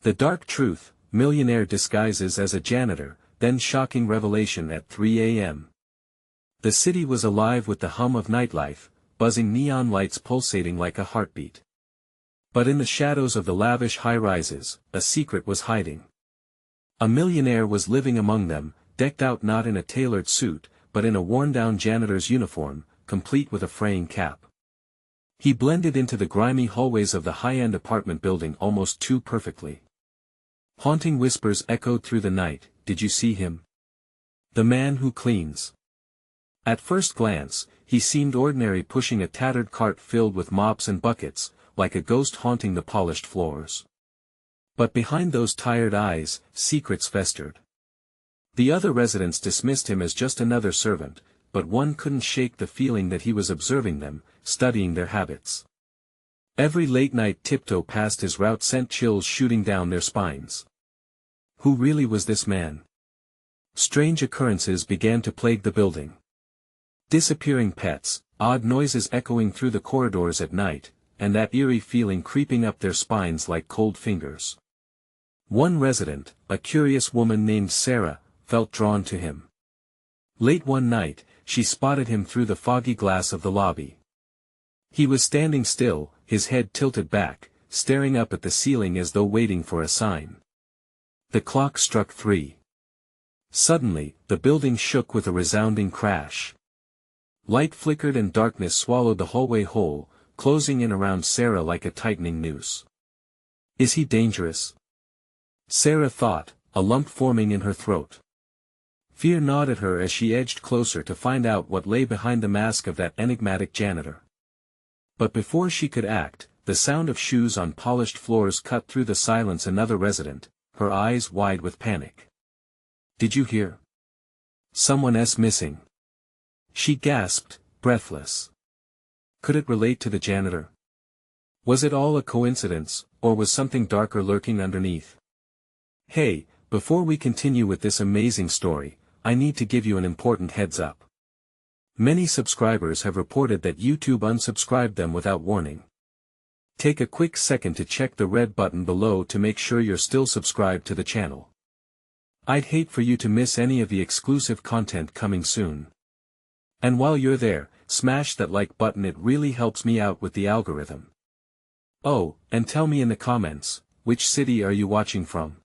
The dark truth, millionaire disguises as a janitor, then shocking revelation at 3 a.m. The city was alive with the hum of nightlife, buzzing neon lights pulsating like a heartbeat. But in the shadows of the lavish high-rises, a secret was hiding. A millionaire was living among them, decked out not in a tailored suit, but in a worn-down janitor's uniform, complete with a fraying cap. He blended into the grimy hallways of the high-end apartment building almost too perfectly. Haunting whispers echoed through the night, "Did you see him? The man who cleans." At first glance, he seemed ordinary, pushing a tattered cart filled with mops and buckets, like a ghost haunting the polished floors. But behind those tired eyes, secrets festered. The other residents dismissed him as just another servant, but one couldn't shake the feeling that he was observing them, studying their habits. Every late-night tiptoe past his route sent chills shooting down their spines. Who really was this man? Strange occurrences began to plague the building. Disappearing pets, odd noises echoing through the corridors at night, and that eerie feeling creeping up their spines like cold fingers. One resident, a curious woman named Sarah, felt drawn to him. Late one night, she spotted him through the foggy glass of the lobby. He was standing still, his head tilted back, staring up at the ceiling as though waiting for a sign. The clock struck 3. Suddenly, the building shook with a resounding crash. Light flickered and darkness swallowed the hallway whole, closing in around Sarah like a tightening noose. Is he dangerous? Sarah thought, a lump forming in her throat. Fear gnawed at her as she edged closer to find out what lay behind the mask of that enigmatic janitor. But before she could act, the sound of shoes on polished floors cut through the silence. Another resident, her eyes wide with panic. Did you hear? Someone's missing. She gasped, breathless. Could it relate to the janitor? Was it all a coincidence, or was something darker lurking underneath? Hey, before we continue with this amazing story, I need to give you an important heads up. Many subscribers have reported that YouTube unsubscribed them without warning. Take a quick second to check the red button below to make sure you're still subscribed to the channel. I'd hate for you to miss any of the exclusive content coming soon. And while you're there, smash that like button, it really helps me out with the algorithm. Oh, and tell me in the comments, which city are you watching from?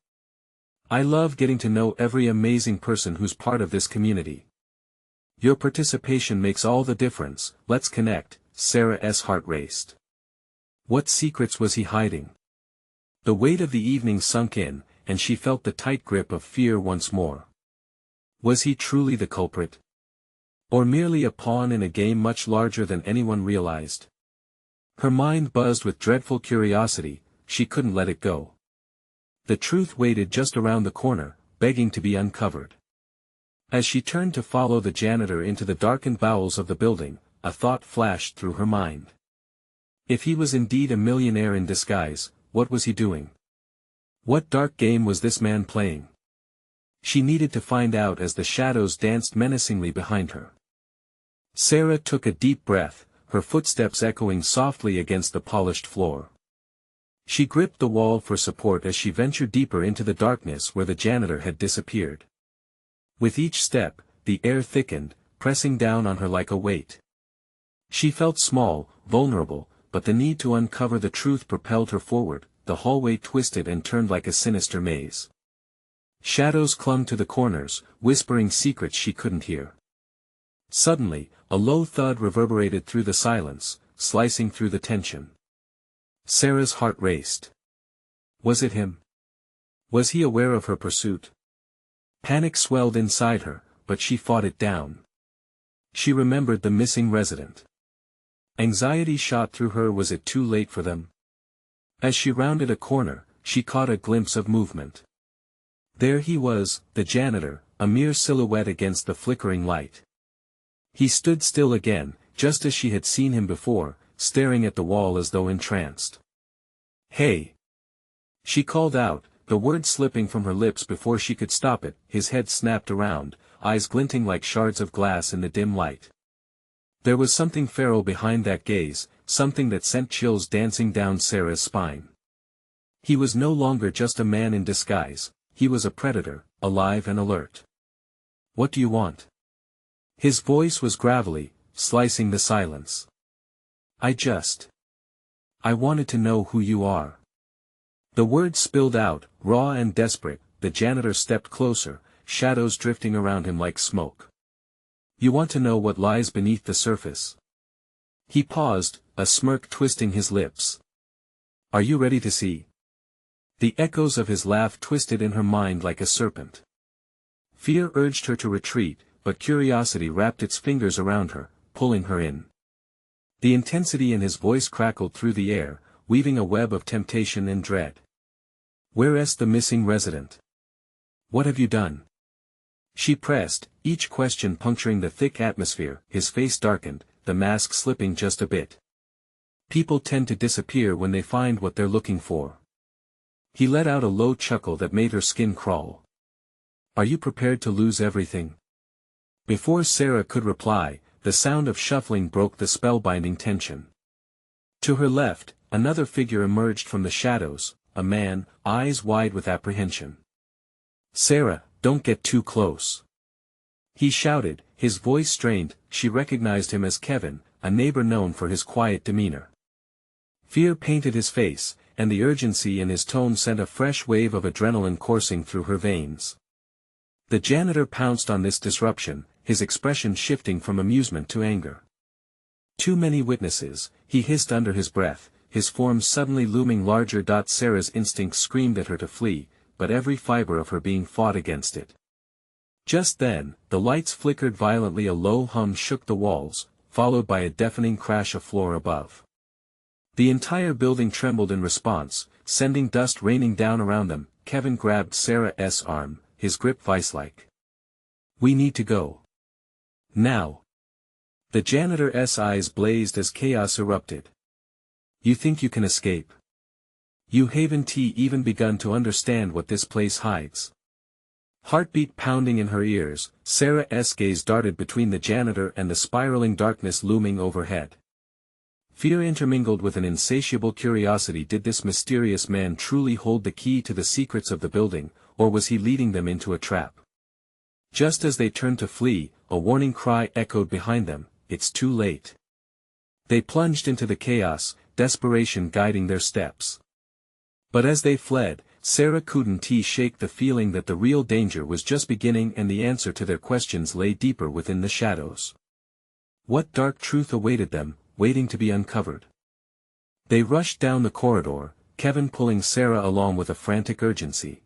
I love getting to know every amazing person who's part of this community. Your participation makes all the difference. Let's connect. Sarah's heart raced. What secrets was he hiding? The weight of the evening sunk in, and she felt the tight grip of fear once more. Was he truly the culprit? Or merely a pawn in a game much larger than anyone realized? Her mind buzzed with dreadful curiosity, she couldn't let it go. The truth waited just around the corner, begging to be uncovered. As she turned to follow the janitor into the darkened bowels of the building, a thought flashed through her mind. If he was indeed a millionaire in disguise, what was he doing? What dark game was this man playing? She needed to find out as the shadows danced menacingly behind her. Sarah took a deep breath, her footsteps echoing softly against the polished floor. She gripped the wall for support as she ventured deeper into the darkness where the janitor had disappeared. With each step, the air thickened, pressing down on her like a weight. She felt small, vulnerable, but the need to uncover the truth propelled her forward. The hallway twisted and turned like a sinister maze. Shadows clung to the corners, whispering secrets she couldn't hear. Suddenly, a low thud reverberated through the silence, slicing through the tension. Sarah's heart raced. Was it him? Was he aware of her pursuit? Panic swelled inside her, but she fought it down. She remembered the missing resident. Anxiety shot through her. Was it too late for them? As she rounded a corner, she caught a glimpse of movement. There he was, the janitor, a mere silhouette against the flickering light. He stood still again, just as she had seen him before, staring at the wall as though entranced. Hey! She called out, the word slipping from her lips before she could stop it. His head snapped around, eyes glinting like shards of glass in the dim light. There was something feral behind that gaze, something that sent chills dancing down Sarah's spine. He was no longer just a man in disguise, he was a predator, alive and alert. "What do you want?" His voice was gravelly, slicing the silence. I wanted to know who you are." The words spilled out, raw and desperate. The janitor stepped closer, shadows drifting around him like smoke. "You want to know what lies beneath the surface?" He paused, a smirk twisting his lips. "Are you ready to see?" The echoes of his laugh twisted in her mind like a serpent. Fear urged her to retreat, but curiosity wrapped its fingers around her, pulling her in. The intensity in his voice crackled through the air, weaving a web of temptation and dread. "Where's the missing resident? What have you done?" She pressed, each question puncturing the thick atmosphere. His face darkened, the mask slipping just a bit. "People tend to disappear when they find what they're looking for." He let out a low chuckle that made her skin crawl. "Are you prepared to lose everything?" Before Sarah could reply, the sound of shuffling broke the spellbinding tension. To her left, another figure emerged from the shadows, a man, eyes wide with apprehension. "Sarah, don't get too close," he shouted, his voice strained. She recognized him as Kevin, a neighbor known for his quiet demeanor. Fear painted his face, and the urgency in his tone sent a fresh wave of adrenaline coursing through her veins. The janitor pounced on this disruption, his expression shifting from amusement to anger. "Too many witnesses," he hissed under his breath, his form suddenly looming larger. Sarah's instincts screamed at her to flee, but every fiber of her being fought against it. Just then, the lights flickered violently. A low hum shook the walls, followed by a deafening crash of floor above. The entire building trembled in response, sending dust raining down around them. Kevin grabbed Sarah's arm, his grip vice-like. "We need to go. Now." The janitor's eyes blazed as chaos erupted. "You think you can escape? You haven't even begun to understand what this place hides." Heartbeat pounding in her ears, Sarah's gaze darted between the janitor and the spiraling darkness looming overhead. Fear intermingled with an insatiable curiosity. Did this mysterious man truly hold the key to the secrets of the building, or was he leading them into a trap? Just as they turned to flee, a warning cry echoed behind them, "It's too late." They plunged into the chaos, desperation guiding their steps. But as they fled, Sarah couldn't shake the feeling that the real danger was just beginning, and the answer to their questions lay deeper within the shadows. What dark truth awaited them, waiting to be uncovered? They rushed down the corridor, Kevin pulling Sarah along with a frantic urgency.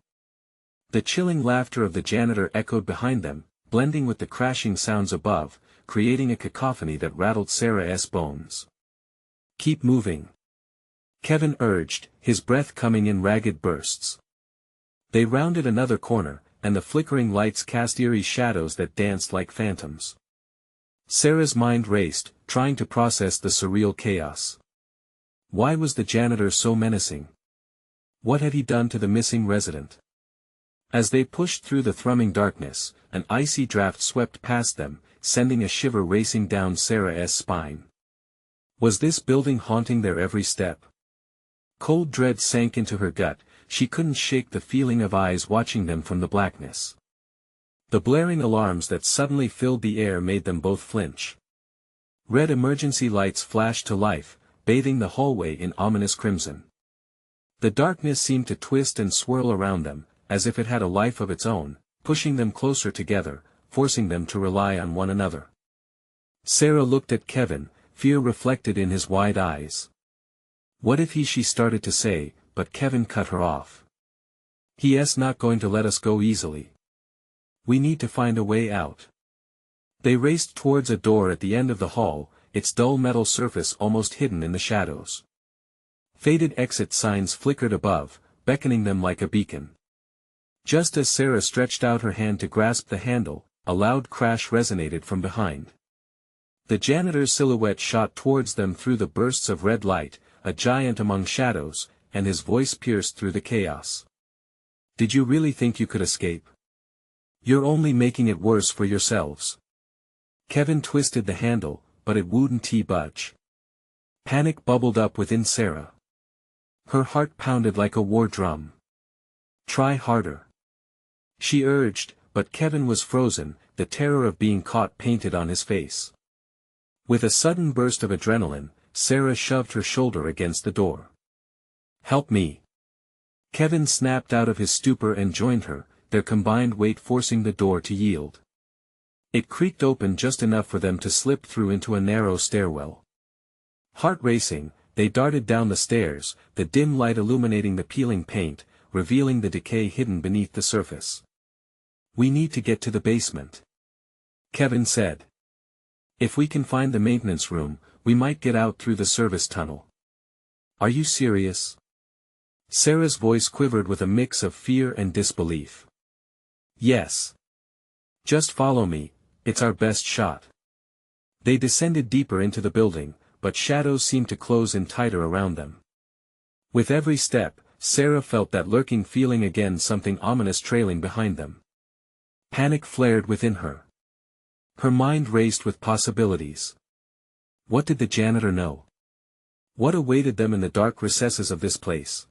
The chilling laughter of the janitor echoed behind them, blending with the crashing sounds above, creating a cacophony that rattled Sarah's bones. "Keep moving," Kevin urged, his breath coming in ragged bursts. They rounded another corner, and the flickering lights cast eerie shadows that danced like phantoms. Sarah's mind raced, trying to process the surreal chaos. Why was the janitor so menacing? What had he done to the missing resident? As they pushed through the thrumming darkness, an icy draft swept past them, sending a shiver racing down Sarah's spine. Was this building haunting their every step? Cold dread sank into her gut. She couldn't shake the feeling of eyes watching them from the blackness. The blaring alarms that suddenly filled the air made them both flinch. Red emergency lights flashed to life, bathing the hallway in ominous crimson. The darkness seemed to twist and swirl around them, as if it had a life of its own, pushing them closer together, forcing them to rely on one another. Sarah looked at Kevin, fear reflected in his wide eyes. What if she started to say, but Kevin cut her off. "He's not going to let us go easily. We need to find a way out." They raced towards a door at the end of the hall, its dull metal surface almost hidden in the shadows. Faded exit signs flickered above, beckoning them like a beacon. Just as Sarah stretched out her hand to grasp the handle, a loud crash resonated from behind. The janitor's silhouette shot towards them through the bursts of red light, a giant among shadows, and his voice pierced through the chaos. "Did you really think you could escape? You're only making it worse for yourselves." Kevin twisted the handle, but it wouldn't budge. Panic bubbled up within Sarah. Her heart pounded like a war drum. "Try harder," she urged, but Kevin was frozen, the terror of being caught painted on his face. With a sudden burst of adrenaline, Sarah shoved her shoulder against the door. "Help me." Kevin snapped out of his stupor and joined her, their combined weight forcing the door to yield. It creaked open just enough for them to slip through into a narrow stairwell. Heart racing, they darted down the stairs, the dim light illuminating the peeling paint, revealing the decay hidden beneath the surface. "We need to get to the basement," Kevin said. "If we can find the maintenance room, we might get out through the service tunnel." "Are you serious?" Sarah's voice quivered with a mix of fear and disbelief. "Yes. Just follow me, it's our best shot." They descended deeper into the building, but shadows seemed to close in tighter around them. With every step, Sarah felt that lurking feeling again, something ominous trailing behind them. Panic flared within her. Her mind raced with possibilities. What did the janitor know? What awaited them in the dark recesses of this place?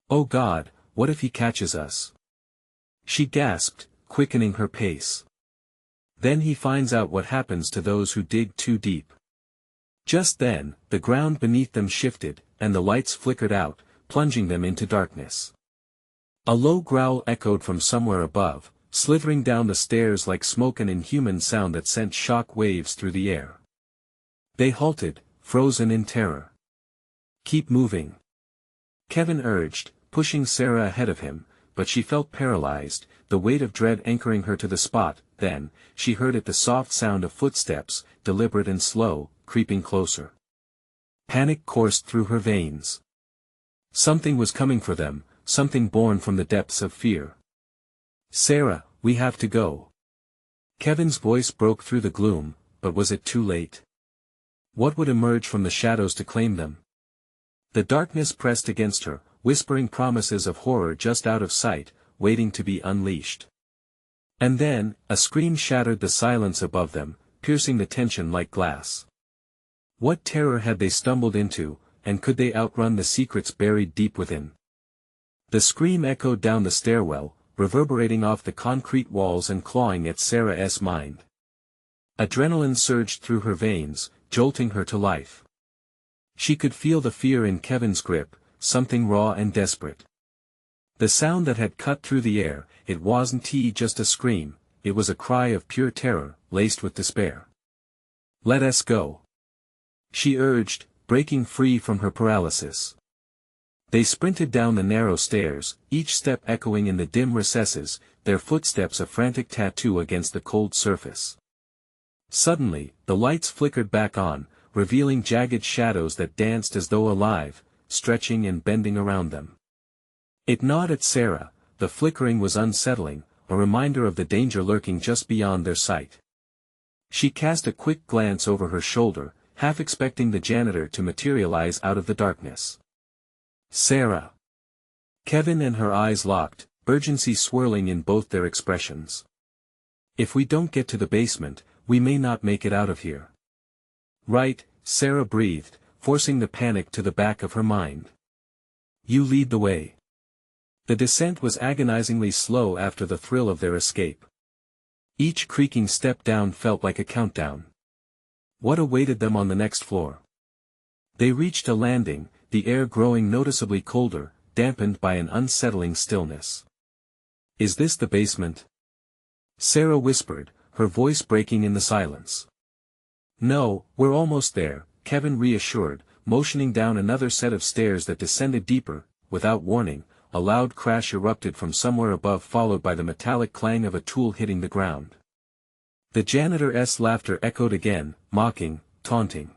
"Oh God, what if he catches us?" she gasped, quickening her pace. "Then he finds out what happens to those who dig too deep." Just then, the ground beneath them shifted, and the lights flickered out, plunging them into darkness. A low growl echoed from somewhere above, slithering down the stairs like smoke, an inhuman sound that sent shock waves through the air. They halted, frozen in terror. "Keep moving," Kevin urged, pushing Sarah ahead of him, but she felt paralyzed, the weight of dread anchoring her to the spot. Then, she heard it, the soft sound of footsteps, deliberate and slow, creeping closer. Panic coursed through her veins. Something was coming for them, something born from the depths of fear. "Sarah, we have to go." Kevin's voice broke through the gloom, but was it too late? What would emerge from the shadows to claim them? The darkness pressed against her, whispering promises of horror just out of sight, waiting to be unleashed. And then, a scream shattered the silence above them, piercing the tension like glass. What terror had they stumbled into, and could they outrun the secrets buried deep within? The scream echoed down the stairwell, reverberating off the concrete walls and clawing at Sarah's mind. Adrenaline surged through her veins, jolting her to life. She could feel the fear in Kevin's grip, something raw and desperate. The sound that had cut through the air, it wasn't just a scream, it was a cry of pure terror, laced with despair. "Let us go," she urged, breaking free from her paralysis. They sprinted down the narrow stairs, each step echoing in the dim recesses, their footsteps a frantic tattoo against the cold surface. Suddenly, the lights flickered back on, revealing jagged shadows that danced as though alive, stretching and bending around them. It gnawed at Sarah, the flickering was unsettling, a reminder of the danger lurking just beyond their sight. She cast a quick glance over her shoulder, half expecting the janitor to materialize out of the darkness. "Sarah." Kevin and her eyes locked, urgency swirling in both their expressions. "If we don't get to the basement, we may not make it out of here." "Right," Sarah breathed, forcing the panic to the back of her mind. "You lead the way." The descent was agonizingly slow after the thrill of their escape. Each creaking step down felt like a countdown. What awaited them on the next floor? They reached a landing, the air growing noticeably colder, dampened by an unsettling stillness. "Is this the basement?" Sarah whispered, her voice breaking in the silence. "No, we're almost there," Kevin reassured, motioning down another set of stairs that descended deeper. Without warning, a loud crash erupted from somewhere above, followed by the metallic clang of a tool hitting the ground. The janitor's laughter echoed again, mocking, taunting.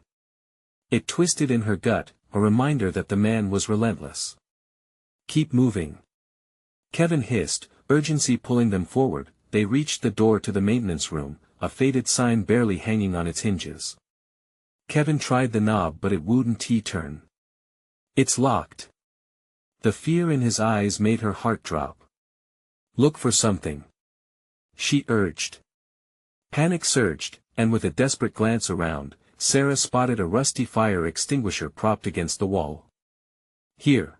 It twisted in her gut, a reminder that the man was relentless. "Keep moving," Kevin hissed, urgency pulling them forward. They reached the door to the maintenance room, a faded sign barely hanging on its hinges. Kevin tried the knob, but it wouldn't turn. "It's locked." The fear in his eyes made her heart drop. "Look for something," she urged. Panic surged, and with a desperate glance around, Sarah spotted a rusty fire extinguisher propped against the wall. Here.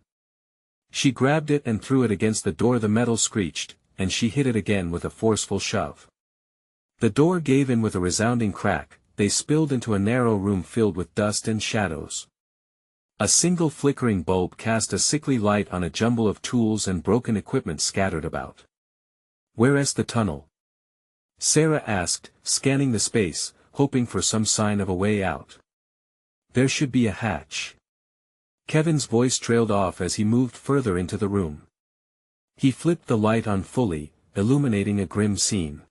She grabbed it and threw it against the door. The metal screeched, and she hit it again with a forceful shove. The door gave in with a resounding crack. They spilled into a narrow room filled with dust and shadows. A single flickering bulb cast a sickly light on a jumble of tools and broken equipment scattered about. "Where's the tunnel?" Sarah asked, scanning the space, hoping for some sign of a way out. "There should be a hatch." Kevin's voice trailed off as he moved further into the room. He flipped the light on fully, illuminating a grim scene.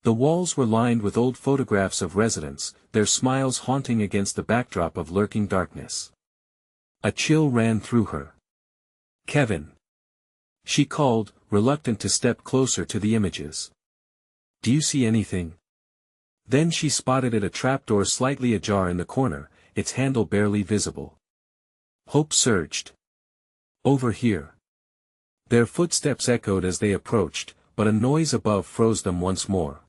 The walls were lined with old photographs of residents, their smiles haunting against the backdrop of lurking darkness. A chill ran through her. "Kevin!" she called, reluctant to step closer to the images. "Do you see anything?" Then she spotted a trapdoor slightly ajar in the corner, its handle barely visible. Hope surged. "Over here." Their footsteps echoed as they approached, but a noise above froze them once more.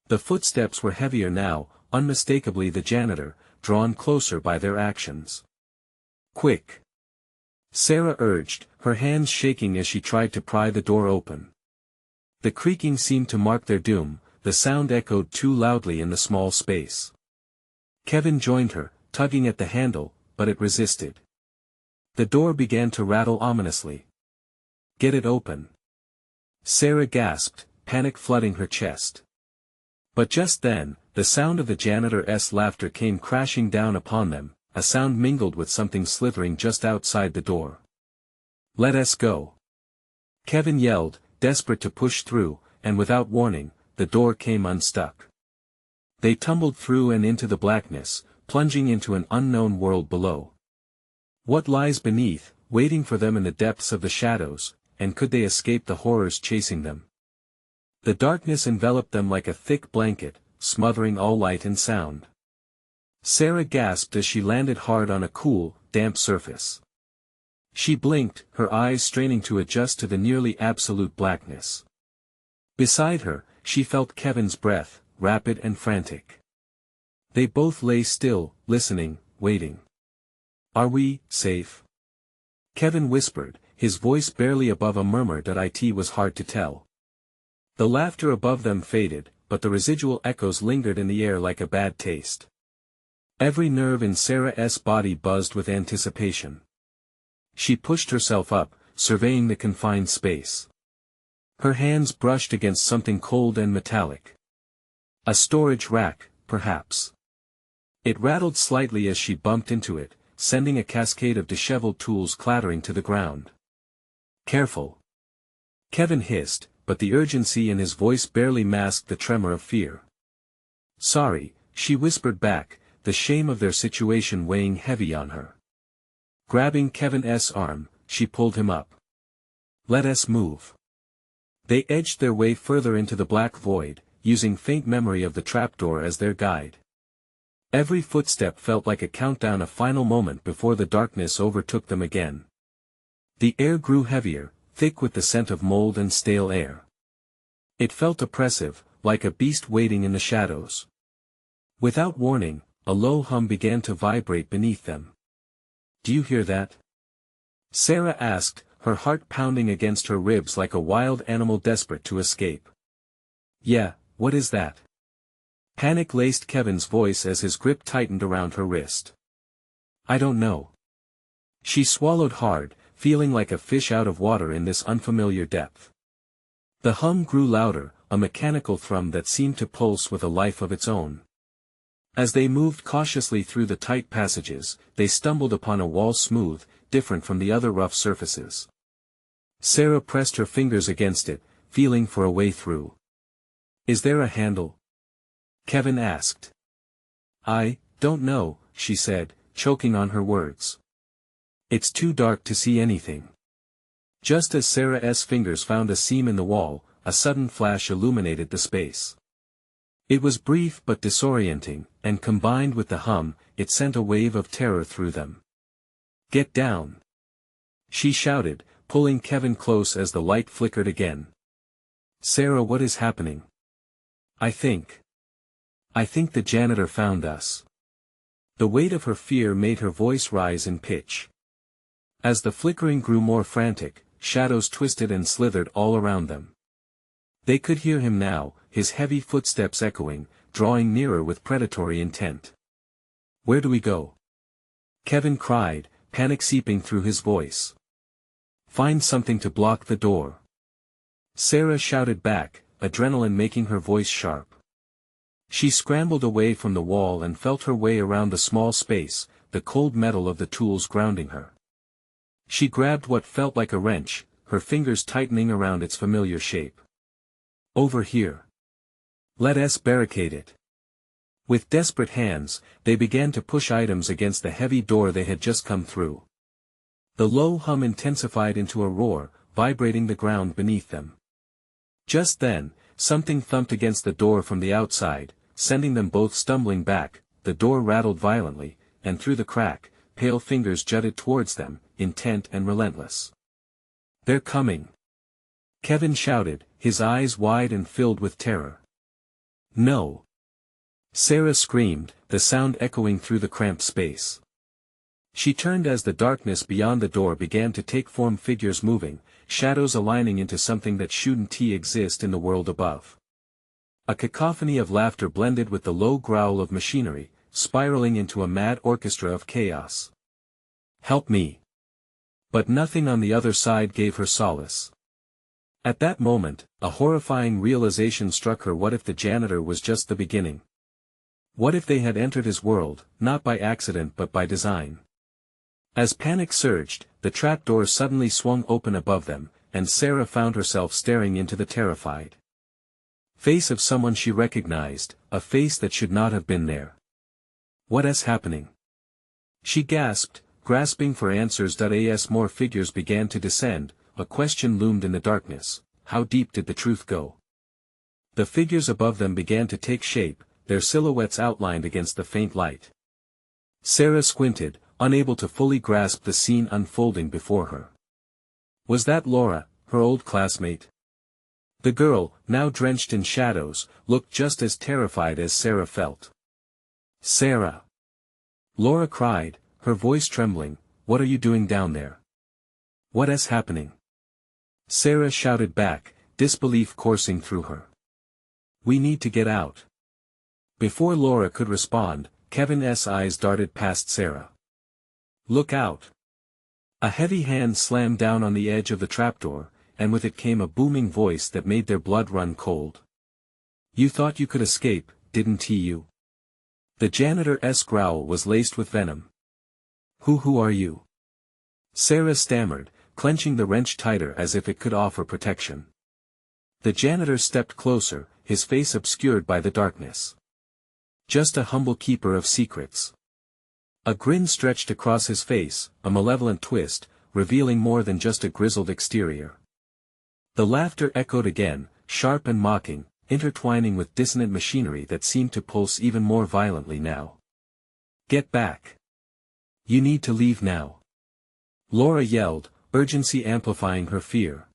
The footsteps were heavier now, unmistakably the janitor, drawn closer by their actions. "Quick!" Sarah urged, her hands shaking as she tried to pry the door open. The creaking seemed to mark their doom, the sound echoed too loudly in the small space. Kevin joined her, tugging at the handle, but it resisted. The door began to rattle ominously. "Get it open." Sarah gasped, panic flooding her chest. But just then, the sound of the janitor's laughter came crashing down upon them, a sound mingled with something slithering just outside the door. "Let us go!" Kevin yelled, desperate to push through, and without warning, the door came unstuck. They tumbled through and into the blackness, plunging into an unknown world below. What lies beneath, waiting for them in the depths of the shadows, and could they escape the horrors chasing them? The darkness enveloped them like a thick blanket, smothering all light and sound. Sarah gasped as she landed hard on a cool, damp surface. She blinked, her eyes straining to adjust to the nearly absolute blackness. Beside her, she felt Kevin's breath, rapid and frantic. They both lay still, listening, waiting. "Are we safe?" Kevin whispered, his voice barely above a murmur that it was hard to tell. The laughter above them faded, but the residual echoes lingered in the air like a bad taste. Every nerve in Sarah's body buzzed with anticipation. She pushed herself up, surveying the confined space. Her hands brushed against something cold and metallic. A storage rack, perhaps. It rattled slightly as she bumped into it, sending a cascade of disheveled tools clattering to the ground. "Careful!" Kevin hissed, but the urgency in his voice barely masked the tremor of fear. "Sorry," she whispered back, the shame of their situation weighing heavy on her. Grabbing Kevin's arm, she pulled him up. "Let us move." They edged their way further into the black void, using faint memory of the trapdoor as their guide. Every footstep felt like a countdown, a final moment before the darkness overtook them again. The air grew heavier, thick with the scent of mold and stale air. It felt oppressive, like a beast waiting in the shadows. Without warning, a low hum began to vibrate beneath them. "Do you hear that?" Sarah asked, her heart pounding against her ribs like a wild animal desperate to escape. "Yeah, what is that?" Panic laced Kevin's voice as his grip tightened around her wrist. "I don't know." She swallowed hard, feeling like a fish out of water in this unfamiliar depth. The hum grew louder, a mechanical thrum that seemed to pulse with a life of its own. As they moved cautiously through the tight passages, they stumbled upon a wall smooth, different from the other rough surfaces. Sarah pressed her fingers against it, feeling for a way through. "Is there a handle?" Kevin asked. "I don't know," she said, choking on her words. "It's too dark to see anything." Just as Sarah's fingers found a seam in the wall, a sudden flash illuminated the space. It was brief but disorienting, and combined with the hum, it sent a wave of terror through them. "Get down!" she shouted, pulling Kevin close as the light flickered again. "Sarah, what is happening?" I think the janitor found us." The weight of her fear made her voice rise in pitch. As the flickering grew more frantic, shadows twisted and slithered all around them. They could hear him now, his heavy footsteps echoing, drawing nearer with predatory intent. "Where do we go?" Kevin cried, panic seeping through his voice. "Find something to block the door." Sarah shouted back, adrenaline making her voice sharp. She scrambled away from the wall and felt her way around the small space, the cold metal of the tools grounding her. She grabbed what felt like a wrench, her fingers tightening around its familiar shape. "Over here. Let us barricade it." With desperate hands, they began to push items against the heavy door they had just come through. The low hum intensified into a roar, vibrating the ground beneath them. Just then, something thumped against the door from the outside, sending them both stumbling back. The door rattled violently, and through the crack, pale fingers jutted towards them, intent and relentless. "They're coming!" Kevin shouted, his eyes wide and filled with terror. "No!" Sarah screamed, the sound echoing through the cramped space. She turned as the darkness beyond the door began to take form, figures moving, shadows aligning into something that shouldn't exist in the world above. A cacophony of laughter blended with the low growl of machinery, spiraling into a mad orchestra of chaos. "Help me!" But nothing on the other side gave her solace. At that moment, a horrifying realization struck her. What if the janitor was just the beginning? What if they had entered his world, not by accident but by design? As panic surged, the trapdoor suddenly swung open above them, and Sarah found herself staring into the terrified face of someone she recognized, a face that should not have been there. "What is happening?" she gasped, grasping for answers. As more figures began to descend, a question loomed in the darkness: how deep did the truth go? The figures above them began to take shape, their silhouettes outlined against the faint light. Sarah squinted, unable to fully grasp the scene unfolding before her. Was that Laura, her old classmate? The girl, now drenched in shadows, looked just as terrified as Sarah felt. "Sarah!" Laura cried, her voice trembling, "What are you doing down there? What is happening?" Sarah shouted back, disbelief coursing through her. "We need to get out." Before Laura could respond, Kevin's eyes darted past Sarah. "Look out!" A heavy hand slammed down on the edge of the trapdoor, and with it came a booming voice that made their blood run cold. "You thought you could escape, didn't you?" The janitor's growl was laced with venom. Who are you?" Sarah stammered, clenching the wrench tighter as if it could offer protection. The janitor stepped closer, his face obscured by the darkness. "Just a humble keeper of secrets." A grin stretched across his face, a malevolent twist, revealing more than just a grizzled exterior. The laughter echoed again, sharp and mocking, intertwining with dissonant machinery that seemed to pulse even more violently now. "Get back! You need to leave now!" Laura yelled, urgency amplifying her fear.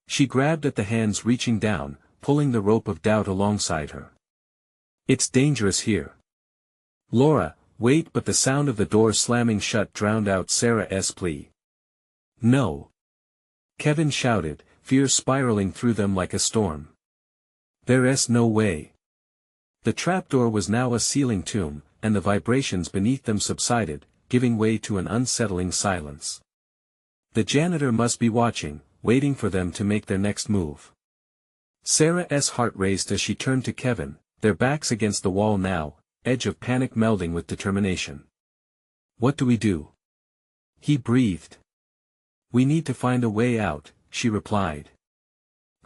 She grabbed at the hands reaching down, pulling the rope of doubt alongside her. "It's dangerous here." "Laura, wait!" But the sound of the door slamming shut drowned out Sarah's plea. "No!" Kevin shouted, fear spiraling through them like a storm. "There's no way." The trapdoor was now a sealing tomb, and the vibrations beneath them subsided, giving way to an unsettling silence. The janitor must be watching, waiting for them to make their next move. Sarah's heart raced as she turned to Kevin, their backs against the wall now, edge of panic melding with determination. "What do we do?" he breathed. "We need to find a way out," she replied.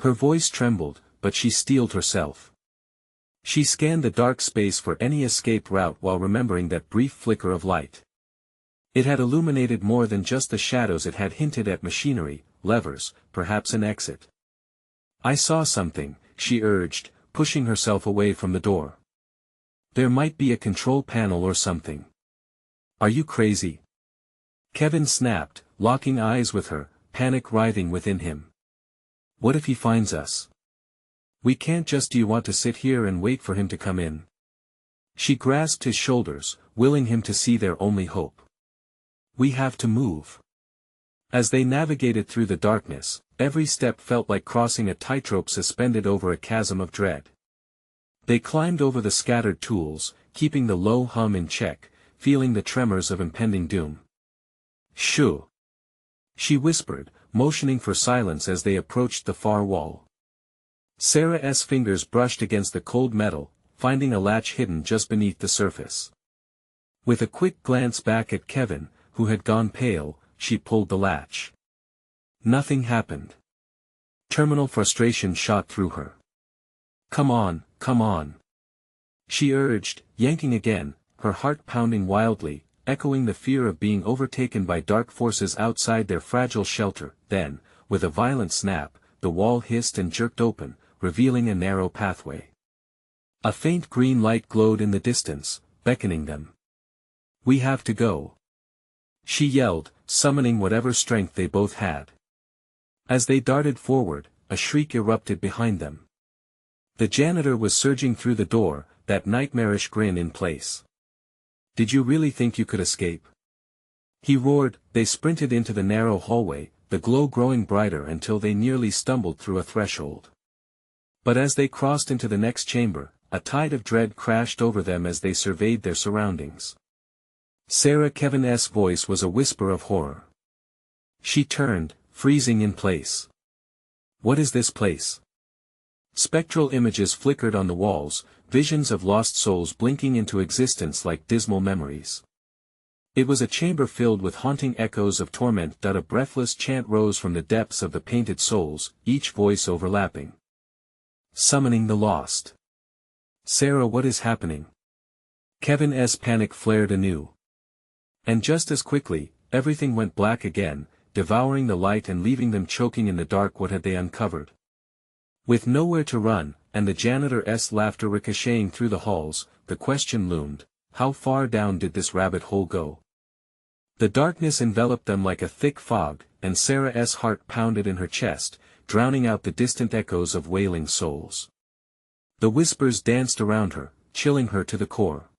Her voice trembled, but she steeled herself. She scanned the dark space for any escape route while remembering that brief flicker of light. It had illuminated more than just the shadows. It had hinted at machinery, levers, perhaps an exit. "I saw something," she urged, pushing herself away from the door. "There might be a control panel or something." "Are you crazy?" Kevin snapped, locking eyes with her, panic writhing within him. "What if he finds us? We can't just. Do you want to sit here and wait for him to come in?" She grasped his shoulders, willing him to see their only hope. "We have to move." As they navigated through the darkness, every step felt like crossing a tightrope suspended over a chasm of dread. They climbed over the scattered tools, keeping the low hum in check, feeling the tremors of impending doom. "Shoo!" she whispered, motioning for silence as they approached the far wall. Sarah's fingers brushed against the cold metal, finding a latch hidden just beneath the surface. With a quick glance back at Kevin, who had gone pale, she pulled the latch. Nothing happened. Terminal frustration shot through her. "Come on, come on," she urged, yanking again, her heart pounding wildly, echoing the fear of being overtaken by dark forces outside their fragile shelter. Then, with a violent snap, the wall hissed and jerked open, revealing a narrow pathway. A faint green light glowed in the distance, beckoning them. "We have to go," she yelled, summoning whatever strength they both had. As they darted forward, a shriek erupted behind them. The janitor was surging through the door, that nightmarish grin in place. "Did you really think you could escape?" he roared. They sprinted into the narrow hallway, the glow growing brighter until they nearly stumbled through a threshold. But as they crossed into the next chamber, a tide of dread crashed over them as they surveyed their surroundings. Kevin's voice was a whisper of horror. She turned, freezing in place. "What is this place?" Spectral images flickered on the walls, visions of lost souls blinking into existence like dismal memories. It was a chamber filled with haunting echoes of torment. A breathless chant rose from the depths of the painted souls, each voice overlapping. "Summoning the lost." "Sarah, what is happening?" Kevin's panic flared anew. And just as quickly, everything went black again, devouring the light and leaving them choking in the dark. What had they uncovered? With nowhere to run, and the janitor's laughter ricocheting through the halls, the question loomed, how far down did this rabbit hole go? The darkness enveloped them like a thick fog, and Sarah's heart pounded in her chest, drowning out the distant echoes of wailing souls. The whispers danced around her, chilling her to the core.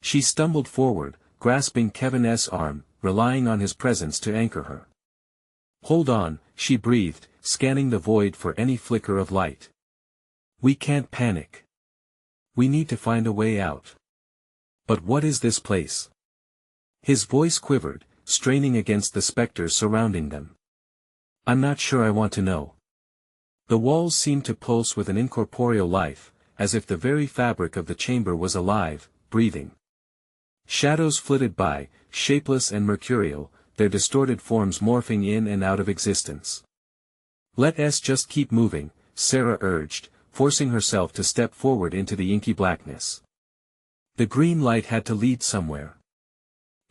She stumbled forward, grasping Kevin's arm, relying on his presence to anchor her. "Hold on," she breathed, scanning the void for any flicker of light. "We can't panic. We need to find a way out." "But what is this place?" His voice quivered, straining against the specters surrounding them. "I'm not sure I want to know." The walls seemed to pulse with an incorporeal life, as if the very fabric of the chamber was alive, breathing. Shadows flitted by, shapeless and mercurial, their distorted forms morphing in and out of existence. "Let's just keep moving," Sarah urged, forcing herself to step forward into the inky blackness. The green light had to lead somewhere.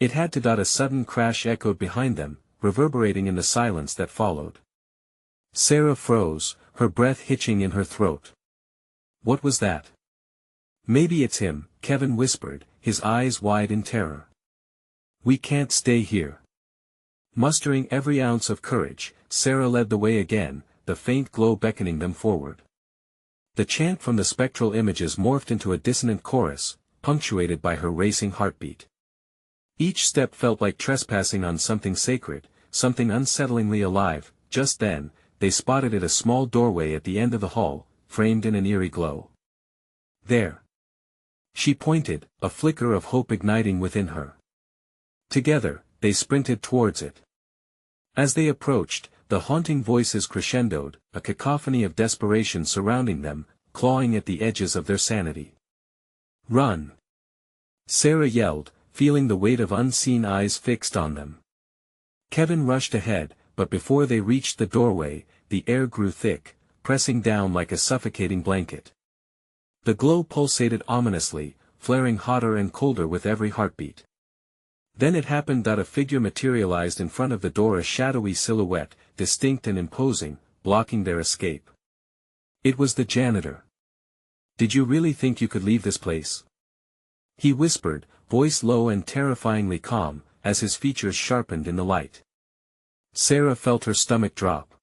It had to. A sudden crash echoed behind them, reverberating in the silence that followed. Sarah froze, her breath hitching in her throat. What was that? "Maybe it's him," Kevin whispered, his eyes wide in terror. "We can't stay here." Mustering every ounce of courage, Sarah led the way again, the faint glow beckoning them forward. The chant from the spectral images morphed into a dissonant chorus, punctuated by her racing heartbeat. Each step felt like trespassing on something sacred, something unsettlingly alive. Just then, they spotted a small doorway at the end of the hall, framed in an eerie glow. "There." She pointed, a flicker of hope igniting within her. Together, they sprinted towards it. As they approached, the haunting voices crescendoed, a cacophony of desperation surrounding them, clawing at the edges of their sanity. "Run!" Sarah yelled, feeling the weight of unseen eyes fixed on them. Kevin rushed ahead, but before they reached the doorway, the air grew thick, pressing down like a suffocating blanket. The glow pulsated ominously, flaring hotter and colder with every heartbeat. Then it happened. A figure materialized in front of the door, a shadowy silhouette, distinct and imposing, blocking their escape. It was the janitor. "Did you really think you could leave this place?" he whispered, voice low and terrifyingly calm, as his features sharpened in the light. Sarah felt her stomach drop.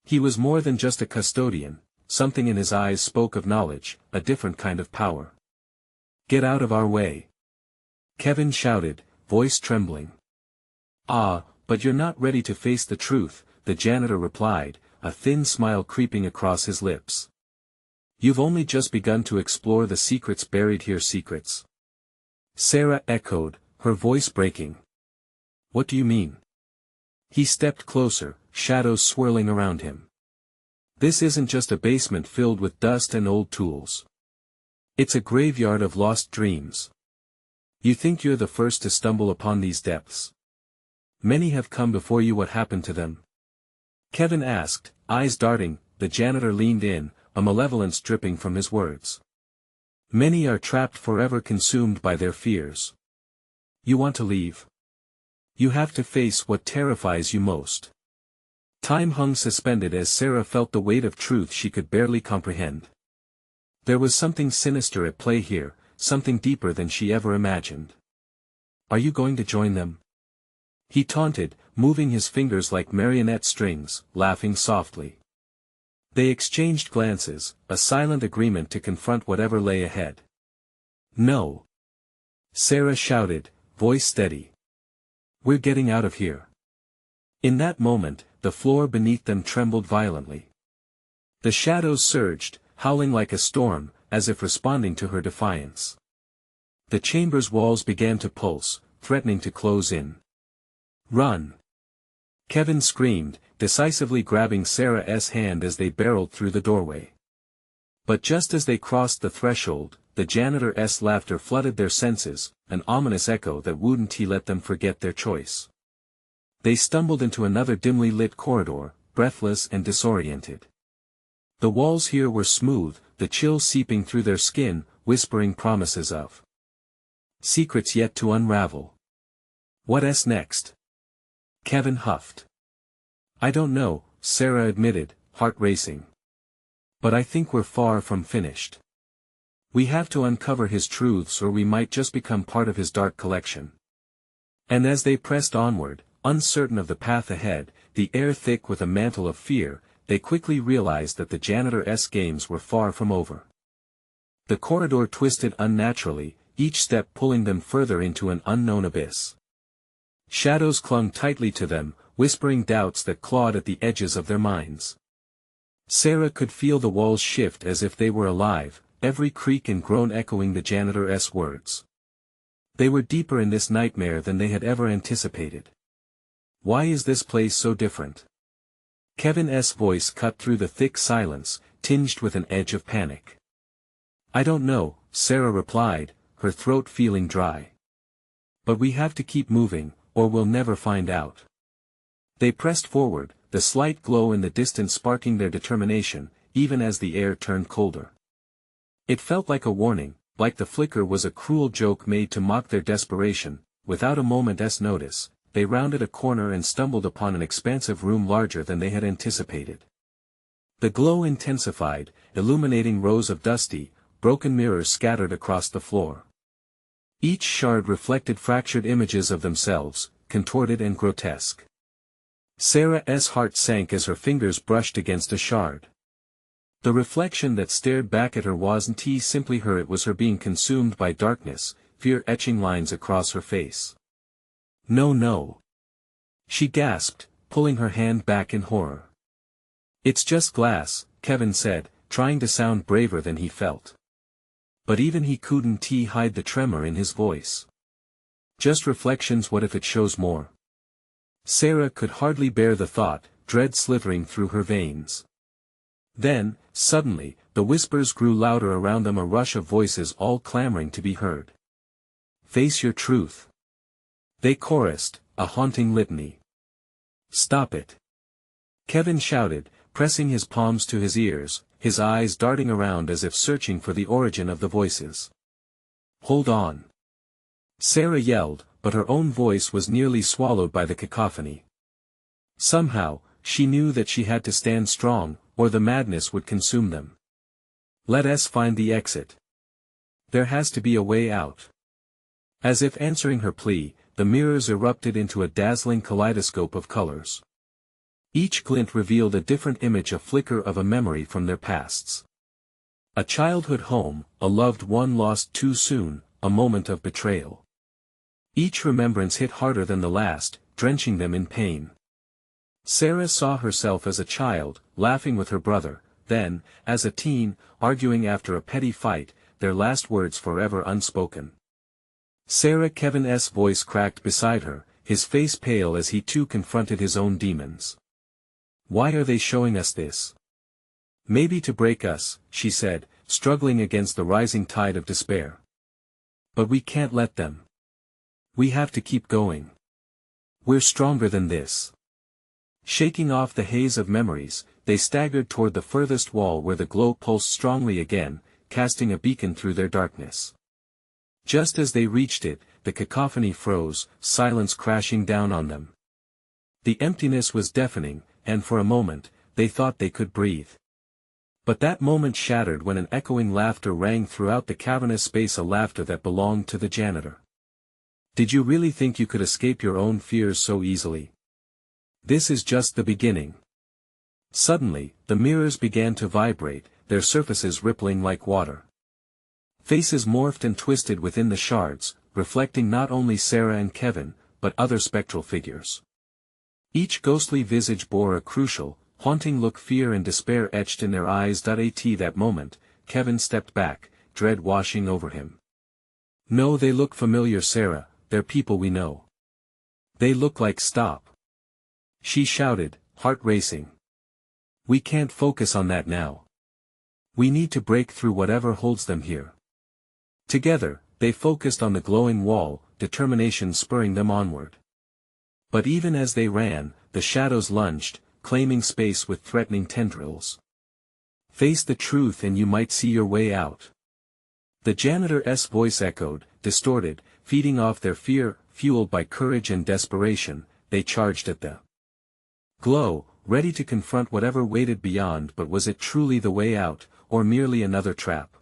He was more than just a custodian, something in his eyes spoke of knowledge, a different kind of power. "Get out of our way!" Kevin shouted, voice trembling. "Ah, But you're not ready to face the truth, the janitor replied, a thin smile creeping across his lips. You've only just begun to explore the secrets buried here. Secrets? Sarah echoed, her voice breaking. What do you mean? He stepped closer, shadows swirling around him. This isn't just a basement filled with dust and old tools. It's a graveyard of lost dreams. You think you're the first to stumble upon these depths? Many have come before you. What happened to them? Kevin asked, eyes darting. The janitor leaned in, a malevolence dripping from his words. Many are trapped forever, consumed by their fears. You want to leave? You have to face what terrifies you most. Time hung suspended as Sarah felt the weight of truth she could barely comprehend. There was something sinister at play here, something deeper than she ever imagined. Are you going to join them? He taunted, moving his fingers like marionette strings, laughing softly. They exchanged glances, a silent agreement to confront whatever lay ahead. No. Sarah shouted, voice steady. We're getting out of here. In that moment, the floor beneath them trembled violently. The shadows surged, howling like a storm, as if responding to her defiance. The chamber's walls began to pulse, threatening to close in. Run! Kevin screamed, decisively grabbing Sarah's hand as they barreled through the doorway. But just as they crossed the threshold, the janitor's laughter flooded their senses, an ominous echo that wouldn't let them forget their choice. They stumbled into another dimly lit corridor, breathless and disoriented. The walls here were smooth, the chill seeping through their skin, whispering promises of secrets yet to unravel. What's next? Kevin huffed. I don't know, Sarah admitted, heart racing. But I think we're far from finished. We have to uncover his truths, or we might just become part of his dark collection. And as they pressed onward, uncertain of the path ahead, the air thick with a mantle of fear, they quickly realized that the janitor's games were far from over. The corridor twisted unnaturally, each step pulling them further into an unknown abyss. Shadows clung tightly to them, whispering doubts that clawed at the edges of their minds. Sarah could feel the walls shift as if they were alive, every creak and groan echoing the janitor's words. They were deeper in this nightmare than they had ever anticipated. Why is this place so different? Kevin's voice cut through the thick silence, tinged with an edge of panic. I don't know, Sarah replied, her throat feeling dry. But we have to keep moving, or we'll never find out. They pressed forward, the slight glow in the distance sparking their determination, even as the air turned colder. It felt like a warning, like the flicker was a cruel joke made to mock their desperation. Without a moment's notice, they rounded a corner and stumbled upon an expansive room larger than they had anticipated. The glow intensified, illuminating rows of dusty, broken mirrors scattered across the floor. Each shard reflected fractured images of themselves, contorted and grotesque. Sarah's heart sank as her fingers brushed against a shard. The reflection that stared back at her wasn't simply her, it was her being consumed by darkness, fear etching lines across her face. No, no. She gasped, pulling her hand back in horror. It's just glass, Kevin said, trying to sound braver than he felt. But even he couldn't hide the tremor in his voice. Just reflections, what if it shows more? Sarah could hardly bear the thought, dread slithering through her veins. Then, suddenly, the whispers grew louder around them, a rush of voices all clamoring to be heard. Face your truth. They chorused, a haunting litany. Stop it. Kevin shouted, pressing his palms to his ears, his eyes darting around as if searching for the origin of the voices. Hold on. Sarah yelled, but her own voice was nearly swallowed by the cacophony. Somehow, she knew that she had to stand strong, or the madness would consume them. Let us find the exit. There has to be a way out. As if answering her plea, the mirrors erupted into a dazzling kaleidoscope of colors. Each glint revealed a different image, a flicker of a memory from their pasts. A childhood home, a loved one lost too soon, a moment of betrayal. Each remembrance hit harder than the last, drenching them in pain. Sarah saw herself as a child, laughing with her brother, then, as a teen, arguing after a petty fight, their last words forever unspoken. Kevin's voice cracked beside her, his face pale as he too confronted his own demons. Why are they showing us this? Maybe to break us, she said, struggling against the rising tide of despair. But we can't let them. We have to keep going. We're stronger than this. Shaking off the haze of memories, they staggered toward the furthest wall where the glow pulsed strongly again, casting a beacon through their darkness. Just as they reached it, the cacophony froze, silence crashing down on them. The emptiness was deafening, and for a moment, they thought they could breathe. But that moment shattered when an echoing laughter rang throughout the cavernous space, a laughter that belonged to the janitor. Did you really think you could escape your own fears so easily? This is just the beginning. Suddenly, the mirrors began to vibrate, their surfaces rippling like water. Faces morphed and twisted within the shards, reflecting not only Sarah and Kevin, but other spectral figures. Each ghostly visage bore a crucial, haunting look, fear and despair etched in their eyes. At that moment, Kevin stepped back, dread washing over him. No, they look familiar, Sarah, they're people we know. They look like stop. She shouted, heart racing. We can't focus on that now. We need to break through whatever holds them here. Together, they focused on the glowing wall, determination spurring them onward. But even as they ran, the shadows lunged, claiming space with threatening tendrils. Face the truth and you might see your way out. The janitor's voice echoed, distorted, feeding off their fear. Fueled by courage and desperation, they charged at the glow, ready to confront whatever waited beyond. But was it truly the way out, or merely another trap?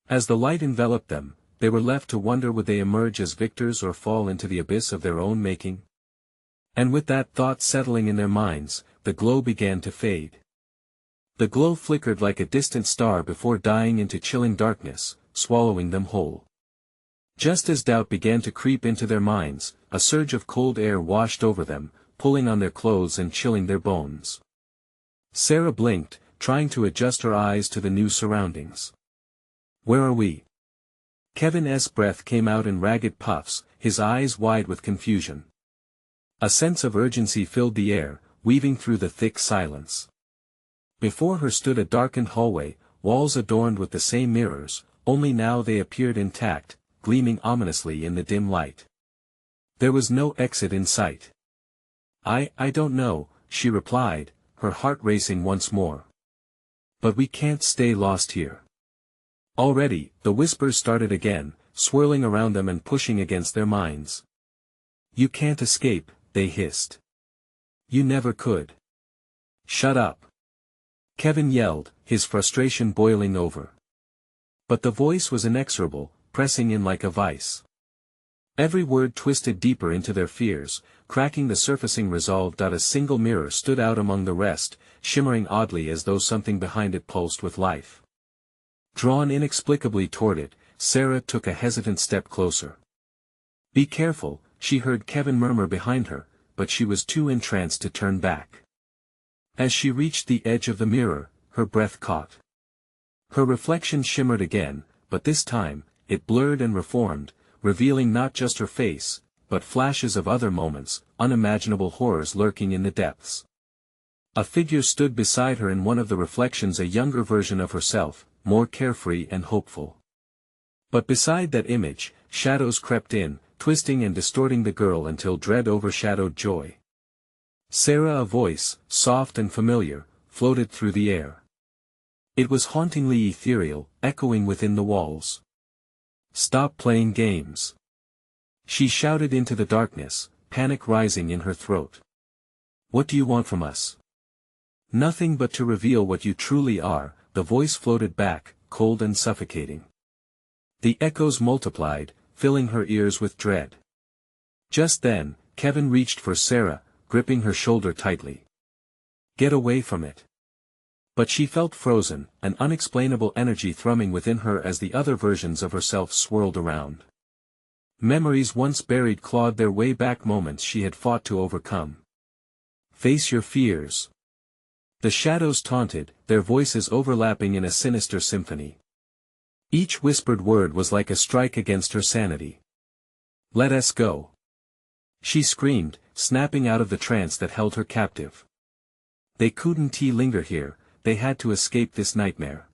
As the light enveloped them, they were left to wonder, would they emerge as victors or fall into the abyss of their own making? And with that thought settling in their minds, the glow began to fade. The glow flickered like a distant star before dying into chilling darkness, swallowing them whole. Just as doubt began to creep into their minds, a surge of cold air washed over them, pulling on their clothes and chilling their bones. Sarah blinked, trying to adjust her eyes to the new surroundings. Where are we? Kevin's breath came out in ragged puffs, his eyes wide with confusion. A sense of urgency filled the air, weaving through the thick silence. Before her stood a darkened hallway, walls adorned with the same mirrors, only now they appeared intact, gleaming ominously in the dim light. There was no exit in sight. I don't know, she replied, her heart racing once more. But we can't stay lost here. Already, the whispers started again, swirling around them and pushing against their minds. You can't escape, they hissed. You never could. Shut up. Kevin yelled, his frustration boiling over. But the voice was inexorable, pressing in like a vice. Every word twisted deeper into their fears, cracking the surfacing resolve. A single mirror stood out among the rest, shimmering oddly as though something behind it pulsed with life. Drawn inexplicably toward it, Sarah took a hesitant step closer. Be careful, she heard Kevin murmur behind her, but she was too entranced to turn back. As she reached the edge of the mirror, her breath caught. Her reflection shimmered again, but this time, it blurred and reformed, revealing not just her face, but flashes of other moments, unimaginable horrors lurking in the depths. A figure stood beside her, in one of the reflections a younger version of herself, more carefree and hopeful. But beside that image, shadows crept in, twisting and distorting the girl until dread overshadowed joy. Sarah, a voice, soft and familiar, floated through the air. It was hauntingly ethereal, echoing within the walls. Stop playing games. She shouted into the darkness, panic rising in her throat. What do you want from us? Nothing but to reveal what you truly are, the voice floated back, cold and suffocating. The echoes multiplied, filling her ears with dread. Just then, Kevin reached for Sarah, gripping her shoulder tightly. Get away from it. But she felt frozen, an unexplainable energy thrumming within her as the other versions of herself swirled around. Memories once buried clawed their way back, moments she had fought to overcome. Face your fears. The shadows taunted, their voices overlapping in a sinister symphony. Each whispered word was like a strike against her sanity. Let us go. She screamed, snapping out of the trance that held her captive. They couldn't linger here, they had to escape this nightmare.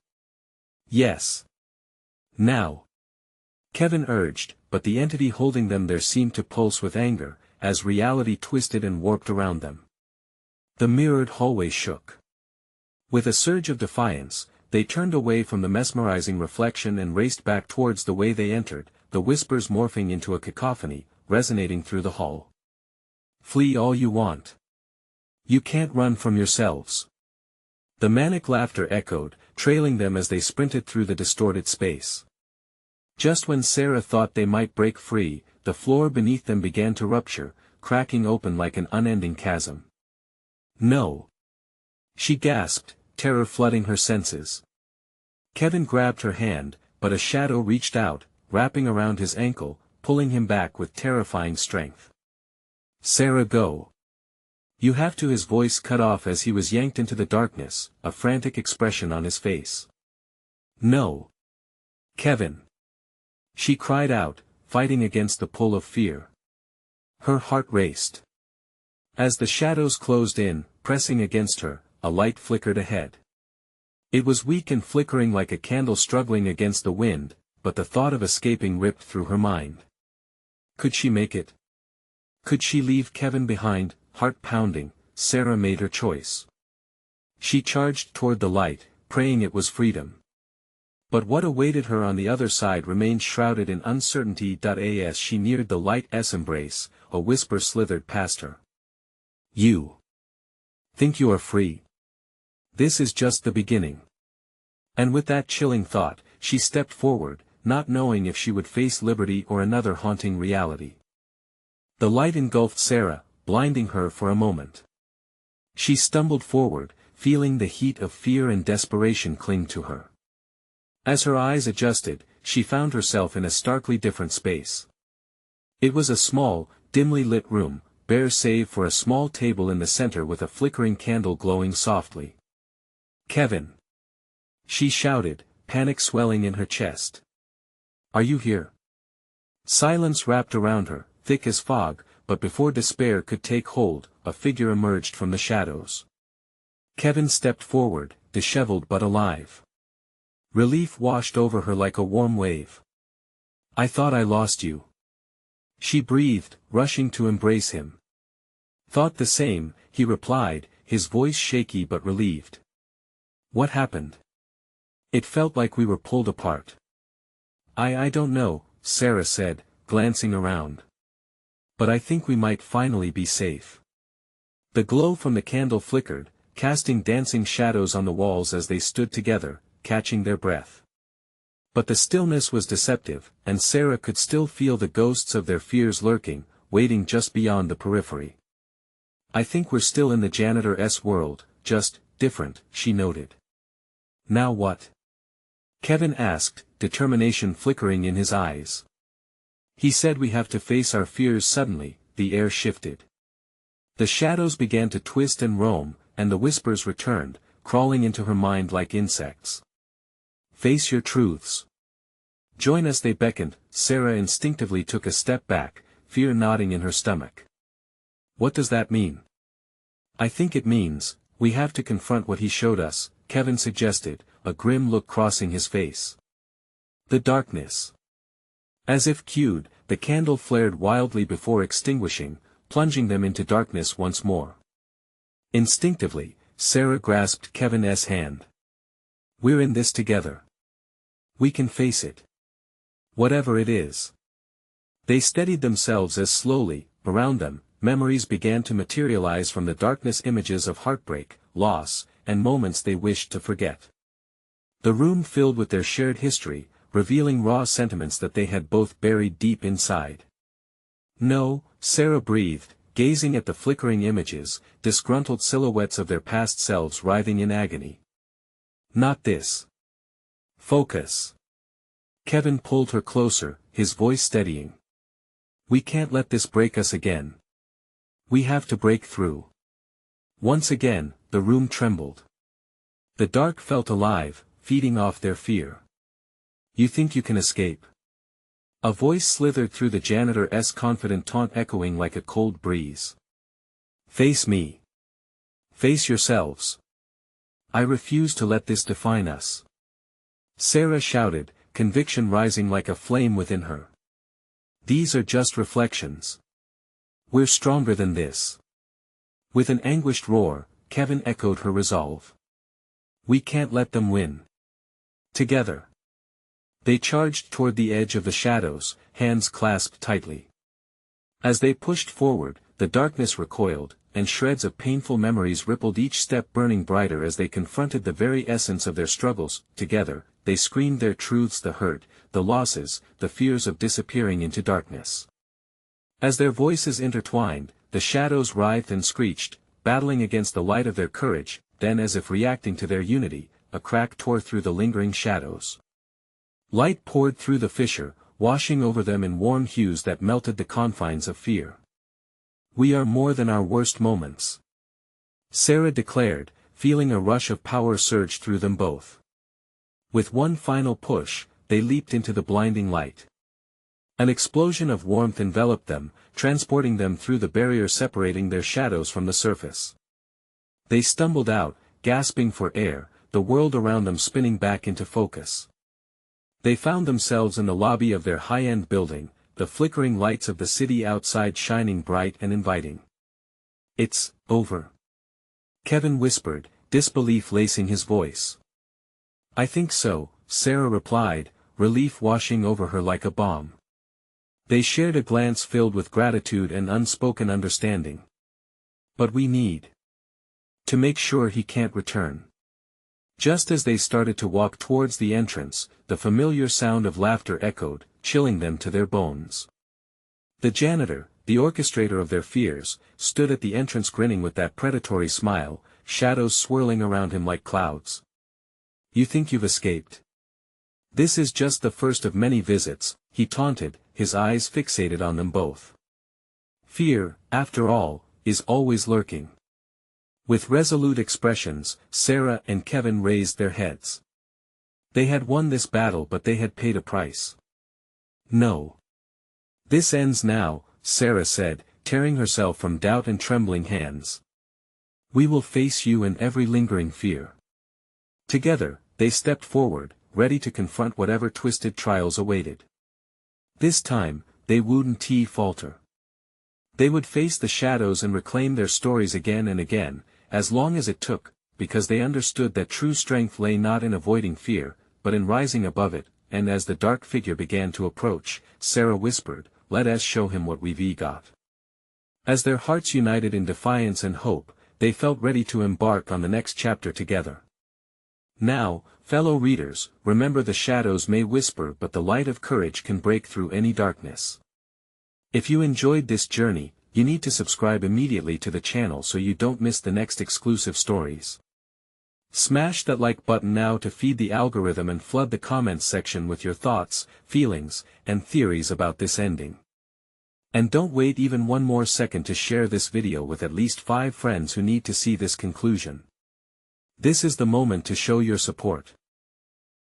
Yes. Now. Kevin urged, but the entity holding them there seemed to pulse with anger, as reality twisted and warped around them. The mirrored hallway shook. With a surge of defiance, they turned away from the mesmerizing reflection and raced back towards the way they entered, the whispers morphing into a cacophony, resonating through the hall. Flee all you want. You can't run from yourselves. The manic laughter echoed, trailing them as they sprinted through the distorted space. Just when Sarah thought they might break free, the floor beneath them began to rupture, cracking open like an unending chasm. No. She gasped, terror flooding her senses. Kevin grabbed her hand, but a shadow reached out, wrapping around his ankle, pulling him back with terrifying strength. Sarah, go. You have to. His voice cut off as he was yanked into the darkness, a frantic expression on his face. No. Kevin. She cried out, fighting against the pull of fear. Her heart raced. As the shadows closed in, pressing against her, a light flickered ahead. It was weak and flickering like a candle struggling against the wind, but the thought of escaping ripped through her mind. Could she make it? Could she leave Kevin behind? Heart pounding, Sarah made her choice. She charged toward the light, praying it was freedom. But what awaited her on the other side remained shrouded in uncertainty. As she neared the light's embrace, a whisper slithered past her. You think you are free? This is just the beginning. And with that chilling thought, she stepped forward, not knowing if she would face liberty or another haunting reality. The light engulfed Sarah, blinding her for a moment. She stumbled forward, feeling the heat of fear and desperation cling to her. As her eyes adjusted, she found herself in a starkly different space. It was a small, dimly lit room, bare save for a small table in the center with a flickering candle glowing softly. Kevin! She shouted, panic swelling in her chest. Are you here? Silence wrapped around her, thick as fog, but before despair could take hold, a figure emerged from the shadows. Kevin stepped forward, disheveled but alive. Relief washed over her like a warm wave. I thought I lost you. She breathed, rushing to embrace him. Thought the same, he replied, his voice shaky but relieved. What happened? It felt like we were pulled apart. I don't know, Sarah said, glancing around. But I think we might finally be safe. The glow from the candle flickered, casting dancing shadows on the walls as they stood together, catching their breath. But the stillness was deceptive, and Sarah could still feel the ghosts of their fears lurking, waiting just beyond the periphery. I think we're still in the janitor's world, just different, she noted. Now what? Kevin asked, determination flickering in his eyes. He said we have to face our fears. Suddenly, the air shifted. The shadows began to twist and roam, and the whispers returned, crawling into her mind like insects. Face your truths. Join us, they beckoned. Sarah instinctively took a step back, fear knotting in her stomach. What does that mean? I think it means, we have to confront what he showed us, Kevin suggested, a grim look crossing his face. The darkness. As if cued, the candle flared wildly before extinguishing, plunging them into darkness once more. Instinctively, Sarah grasped Kevin's hand. We're in this together. We can face it. Whatever it is. They steadied themselves as slowly, around them, memories began to materialize from the darkness, images of heartbreak, loss, and moments they wished to forget. The room filled with their shared history, revealing raw sentiments that they had both buried deep inside. No, Sarah breathed, gazing at the flickering images, disgruntled silhouettes of their past selves writhing in agony. Not this. Focus. Kevin pulled her closer, his voice steadying. We can't let this break us again. We have to break through. Once again, the room trembled. The dark felt alive, feeding off their fear. You think you can escape? A voice slithered through the janitor's confident taunt, echoing like a cold breeze. Face me. Face yourselves. I refuse to let this define us. Sarah shouted, conviction rising like a flame within her. These are just reflections. We're stronger than this. With an anguished roar, Kevin echoed her resolve. We can't let them win. Together. They charged toward the edge of the shadows, hands clasped tightly. As they pushed forward, the darkness recoiled, and shreds of painful memories rippled, each step burning brighter as they confronted the very essence of their struggles. Together, they screamed their truths, the hurt, the losses, the fears of disappearing into darkness. As their voices intertwined, the shadows writhed and screeched, battling against the light of their courage. Then, as if reacting to their unity, a crack tore through the lingering shadows. Light poured through the fissure, washing over them in warm hues that melted the confines of fear. We are more than our worst moments, Sarah declared, feeling a rush of power surge through them both. With one final push, they leaped into the blinding light. An explosion of warmth enveloped them, transporting them through the barrier separating their shadows from the surface. They stumbled out, gasping for air, the world around them spinning back into focus. They found themselves in the lobby of their high-end building, the flickering lights of the city outside shining bright and inviting. It's over, Kevin whispered, disbelief lacing his voice. I think so, Sarah replied, relief washing over her like a balm. They shared a glance filled with gratitude and unspoken understanding. But we need to make sure he can't return. Just as they started to walk towards the entrance, the familiar sound of laughter echoed, chilling them to their bones. The janitor, the orchestrator of their fears, stood at the entrance grinning with that predatory smile, shadows swirling around him like clouds. You think you've escaped? This is just the first of many visits, he taunted, his eyes fixated on them both. Fear, after all, is always lurking. With resolute expressions, Sarah and Kevin raised their heads. They had won this battle, but they had paid a price. No. This ends now, Sarah said, tearing herself from doubt and trembling hands. We will face you and every lingering fear. Together, they stepped forward, ready to confront whatever twisted trials awaited. This time, they wouldn't falter. They would face the shadows and reclaim their stories again and again, as long as it took, because they understood that true strength lay not in avoiding fear, but in rising above it. And as the dark figure began to approach, Sarah whispered, let us show him what we've got. As their hearts united in defiance and hope, they felt ready to embark on the next chapter together. Now, fellow readers, remember, the shadows may whisper, but the light of courage can break through any darkness. If you enjoyed this journey, you need to subscribe immediately to the channel so you don't miss the next exclusive stories. Smash that like button now to feed the algorithm and flood the comments section with your thoughts, feelings, and theories about this ending. And don't wait even one more second to share this video with at least 5 friends who need to see this conclusion. This is the moment to show your support.